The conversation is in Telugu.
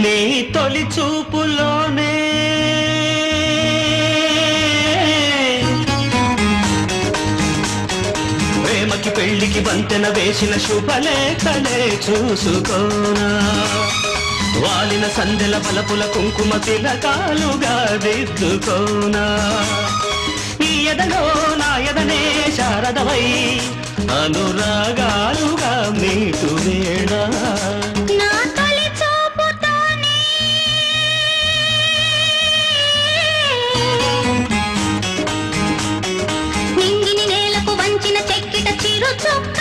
నీ తొలి చూపులోనే ప్రేమకి పెళ్లికి వంతెన వేసిన శుభలేఖలే చూసుకోనా వాలిన సందెల బలపుల కుంకుమ తిలకాలుగా దిద్దుకోనా ఈ ఎదలో నా ఎదనే శారదవై అనురాగాలుగా మీటు వేళ నింగిని నేలకు వంచిన చెక్కిట చిరు చొక్క